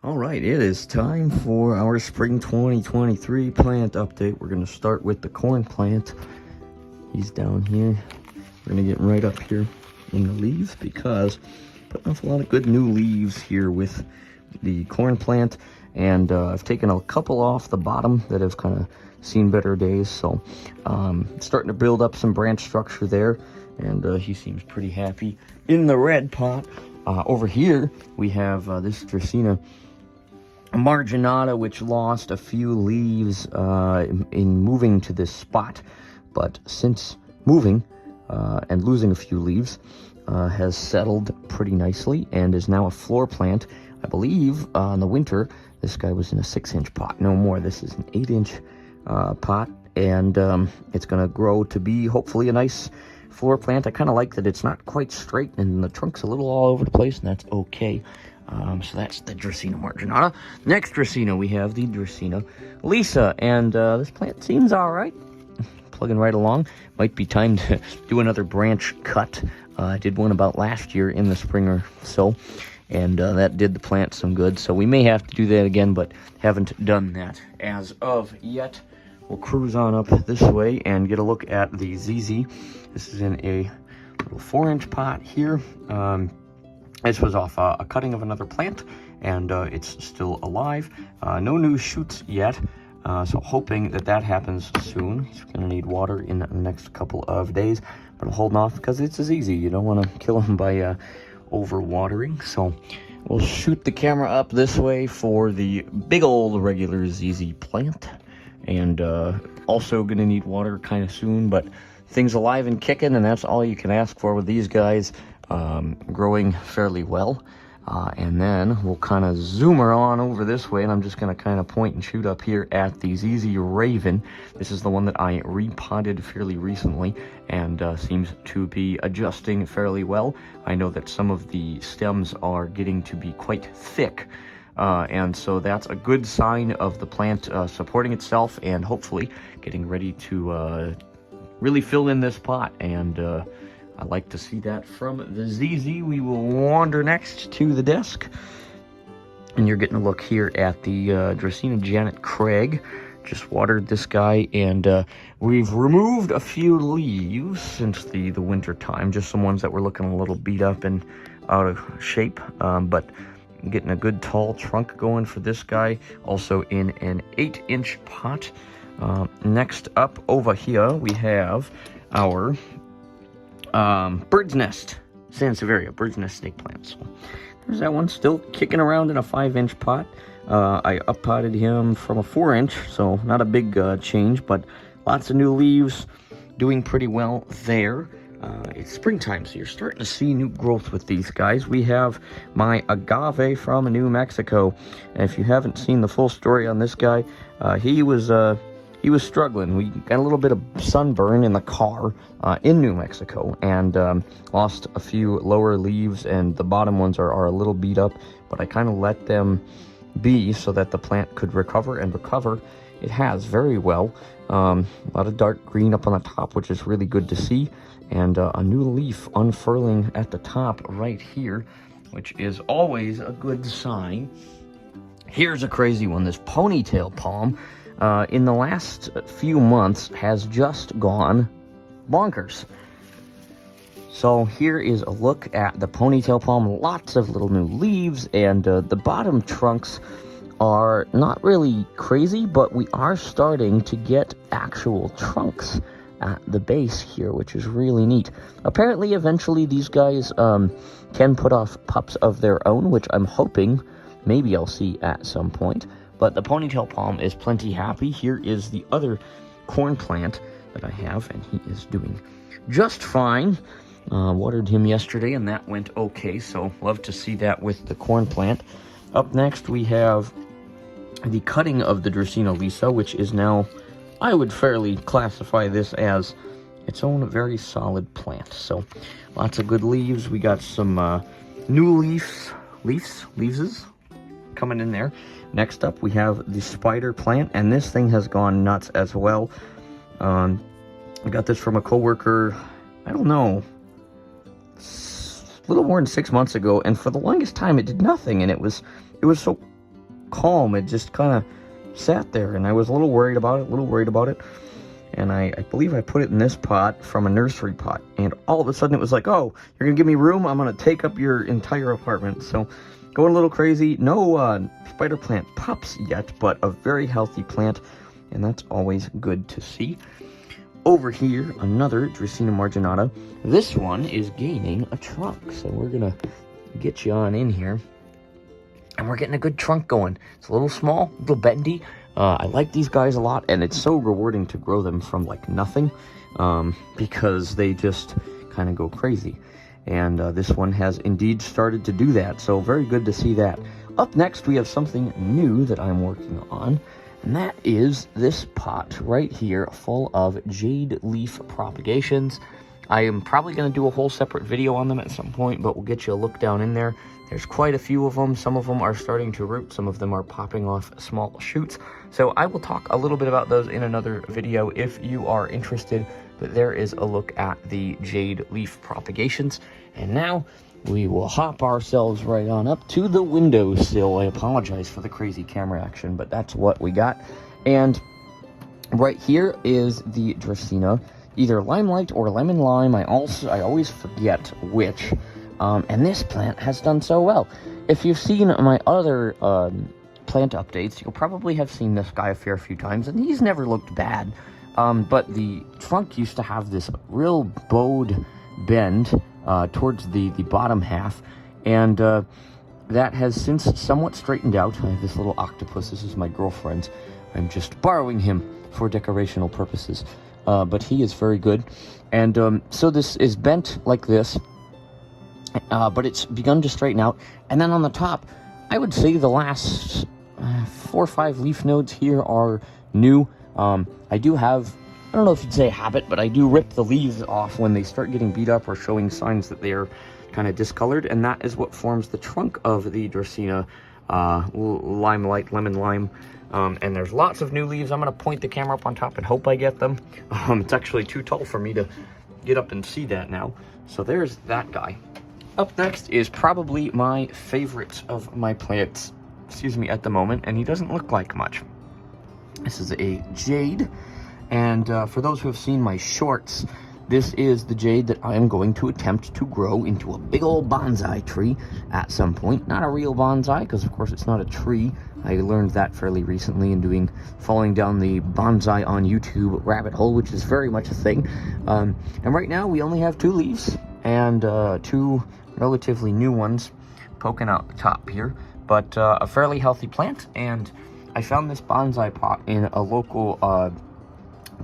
All right, it is time for our spring 2023 plant update. We're going to start with the corn plant. He's down here. We're going to get right up here in the leaves because putting off a lot of good new leaves here with the corn plant. And I've taken a couple off the bottom that have kind of seen better days. So starting to build up some branch structure there. And he seems pretty happy. In the red pot, over here, we have this Dracaena marginata, which lost a few leaves in moving to this spot, but since moving and losing a few leaves, has settled pretty nicely and is now a floor plant. I believe in the winter, this guy was in a 6-inch pot. No more. This is an 8-inch pot, and it's going to grow to be hopefully a nice floor plant. I kind of like that it's not quite straight and the trunk's a little all over the place, and that's okay. So that's the Dracaena marginata. Next Dracaena, we have the Dracaena Lisa, and this plant seems all right. Plugging right along. Might be time to do another branch cut. I did one about last year in the spring or so, and that did the plant some good. So we may have to do that again, but haven't done that as of yet. We'll cruise on up this way and get a look at the ZZ. This is in a little 4-inch pot here. This was off a cutting of another plant, and it's still alive. No new shoots yet, so hoping that happens soon. He's going to need water in the next couple of days, but I'm holding off because it's as easy. You don't want to kill him by over-watering, so we'll shoot the camera up this way for the big old regular ZZ plant, and also going to need water kind of soon, but things alive and kicking, and that's all you can ask for with these guys. Growing fairly well, and then we'll kind of zoom her on over this way, and I'm just going to kind of point and shoot up here at the ZZ Raven. This is the one that I repotted fairly recently, and seems to be adjusting fairly well. I know that some of the stems are getting to be quite thick, and so that's a good sign of the plant supporting itself and hopefully getting ready to really fill in this pot, and I like to see that from the ZZ. We will wander next to the desk, and you're getting a look here at the Dracaena Janet Craig. Just watered this guy, and we've removed a few leaves since the winter time, just some ones that were looking a little beat up and out of shape, but getting a good tall trunk going for this guy, also in an 8-inch pot. Next up over here, we have our Bird's Nest Sansevieria, Bird's Nest snake plant. So there's that one still kicking around in a 5-inch pot. I up-potted him from a 4-inch, so not a big change, but lots of new leaves, doing pretty well there. It's springtime, so you're starting to see new growth with these guys. We have my agave from New Mexico, and if you haven't seen the full story on this guy, he was struggling. We got a little bit of sunburn in the car in New Mexico, and lost a few lower leaves, and the bottom ones are a little beat up, but I kind of let them be so that the plant could recover, and recover it has very well. A lot of dark green up on the top, which is really good to see, and a new leaf unfurling at the top right here, which is always a good sign. Here's a crazy one, this ponytail palm. In the last few months has just gone bonkers. So here is a look at the ponytail palm. Lots of little new leaves, and the bottom trunks are not really crazy, but we are starting to get actual trunks at the base here, which is really neat. Apparently, eventually, these guys can put off pups of their own, which I'm hoping maybe I'll see at some point. But the ponytail palm is plenty happy. Here is the other corn plant that I have, and he is doing just fine. Watered him yesterday, and that went okay, so love to see that with the corn plant. Up next, we have the cutting of the Dracaena Lisa, which is now, I would fairly classify this as its own very solid plant. So lots of good leaves. We got some new leaves coming in there. Next up, we have the spider plant, and this thing has gone nuts as well. I got this from a coworker, I don't know, a little more than 6 months ago, and for the longest time it did nothing, and it was so calm. It just kind of sat there, and I was a little worried about it, and I believe I put it in this pot from a nursery pot, and all of a sudden it was like, oh, you're gonna give me room? I'm gonna take up your entire apartment. So going a little crazy. No spider plant pups yet, but a very healthy plant, and that's always good to see. Over here, another Dracaena marginata. This one is gaining a trunk, so we're gonna get you on in here, and we're getting a good trunk going. It's a little small, a little bendy. I like these guys a lot, and it's so rewarding to grow them from like nothing, because they just kind of go crazy. And this one has indeed started to do that, so very good to see that. Up next, we have something new that I'm working on, and that is this pot right here full of jade leaf propagations. I am probably going to do a whole separate video on them at some point, but we'll get you a look down in there. There's quite a few of them. Some of them are starting to root. Some of them are popping off small shoots. So I will talk a little bit about those in another video if you are interested. But there is a look at the jade leaf propagations. And now we will hop ourselves right on up to the windowsill. I apologize for the crazy camera action, but that's what we got. And right here is the Dracaena, either Limelight or Lemon Lime. I always forget which. And this plant has done so well. If you've seen my other plant updates, you'll probably have seen this guy a fair few times, and he's never looked bad. But the trunk used to have this real bowed bend towards the bottom half, and that has since somewhat straightened out. I have this little octopus. This is my girlfriend's. I'm just borrowing him for decorational purposes. But he is very good. And so this is bent like this. But it's begun to straighten out. And then on the top, I would say the last 4 or 5 leaf nodes here are new. I do have, I don't know if you'd say a habit, but I do rip the leaves off when they start getting beat up or showing signs that they are kind of discolored. And that is what forms the trunk of the Dracaena Limelight, Lemon Lime. And there's lots of new leaves. I'm going to point the camera up on top and hope I get them. It's actually too tall for me to get up and see that now. So there's that guy. Up next is probably my favorite of my plants, at the moment, and he doesn't look like much. This is a jade, and for those who have seen my shorts, this is the jade that I am going to attempt to grow into a big old bonsai tree at some point. Not a real bonsai, because of course it's not a tree. I learned that fairly recently in falling down the bonsai on YouTube rabbit hole, which is very much a thing. And right now we only have 2 leaves, and 2 relatively new ones poking out the top here, but a fairly healthy plant. And I found this bonsai pot in a local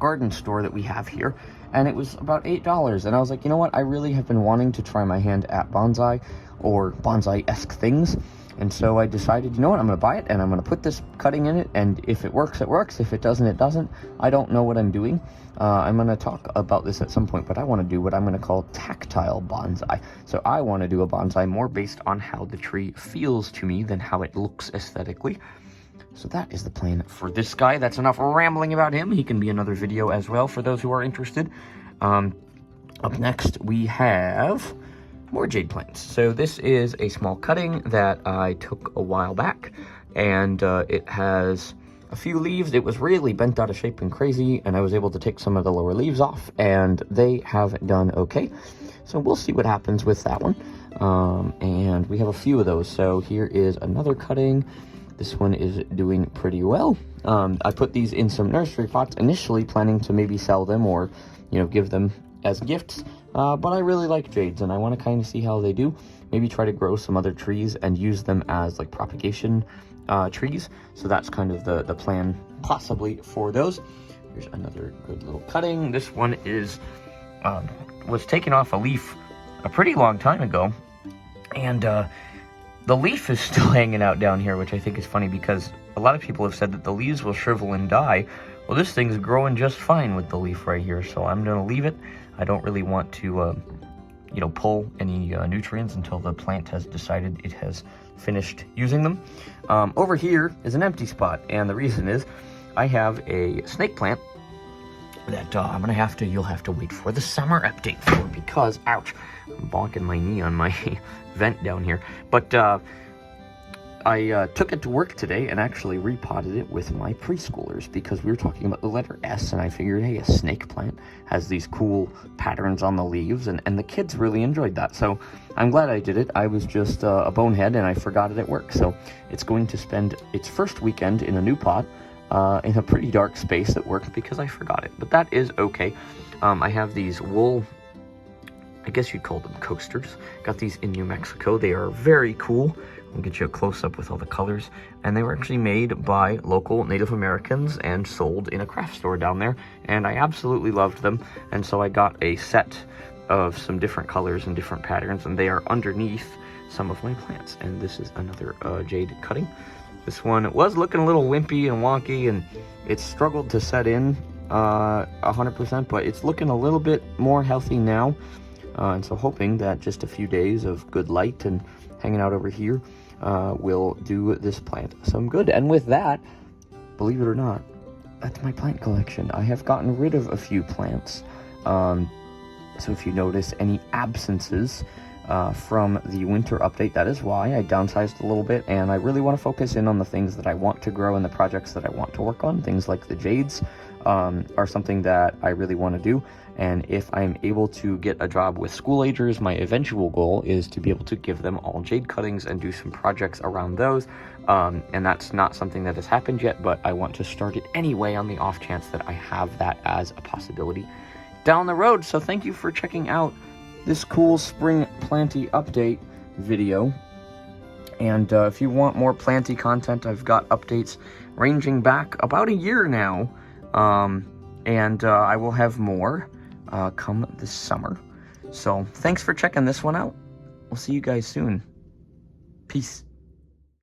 garden store that we have here, and it was about $8. And I was like, you know what, I really have been wanting to try my hand at bonsai or bonsai-esque things. And so I decided, you know what, I'm going to buy it, and I'm going to put this cutting in it, and if it works, it works. If it doesn't, it doesn't. I don't know what I'm doing. I'm going to talk about this at some point, but I want to do what I'm going to call tactile bonsai. So I want to do a bonsai more based on how the tree feels to me than how it looks aesthetically. So that is the plan for this guy. That's enough rambling about him. He can be another video as well for those who are interested. Up next, we have more jade plants. So this is a small cutting that I took a while back, and it has a few leaves. It was really bent out of shape and crazy, and I was able to take some of the lower leaves off, and they have done okay. So we'll see what happens with that one. And we have a few of those. So here is another cutting. This one is doing pretty well. I put these in some nursery pots initially, planning to maybe sell them or, give them as gifts. But I really like jades, and I want to kind of see how they do. Maybe try to grow some other trees and use them as like propagation trees. So that's kind of the plan possibly for those. Here's another good little cutting. This one is was taken off a leaf a pretty long time ago, and the leaf is still hanging out down here, which I think is funny because a lot of people have said that the leaves will shrivel and die. Well, this thing's growing just fine with the leaf right here, so I'm going to leave it. I don't really want to, pull any nutrients until the plant has decided it has finished using them. Over here is an empty spot, and the reason is I have a snake plant that you'll have to wait for the summer update for, because, ouch, I'm bonking my knee on my vent down here. But I took it to work today and actually repotted it with my preschoolers because we were talking about the letter S, and I figured, hey, a snake plant has these cool patterns on the leaves, and the kids really enjoyed that. So I'm glad I did it. I was just a bonehead and I forgot it at work. So it's going to spend its first weekend in a new pot in a pretty dark space at work because I forgot it. But that is okay. I have these wool, I guess you'd call them coasters. Got these in New Mexico. They are very cool. I'll get you a close-up with all the colors. And they were actually made by local Native Americans and sold in a craft store down there. And I absolutely loved them. And so I got a set of some different colors and different patterns, and they are underneath some of my plants. And this is another jade cutting. This one was looking a little wimpy and wonky, and it struggled to set in 100%, but it's looking a little bit more healthy now. And so hoping that just a few days of good light and hanging out over here will do this plant some good. And with that, believe it or not, that's my plant collection. I have gotten rid of a few plants. So if you notice any absences from the winter update, that is why I downsized a little bit, and I really want to focus in on the things that I want to grow and the projects that I want to work on. Things like the jades are something that I really want to do. And if I'm able to get a job with school agers, my eventual goal is to be able to give them all jade cuttings and do some projects around those. And that's not something that has happened yet, but I want to start it anyway on the off chance that I have that as a possibility down the road. So thank you for checking out this cool spring planty update video. And if you want more planty content, I've got updates ranging back about a year now. And I will have more come this summer. So thanks for checking this one out. We'll see you guys soon. Peace.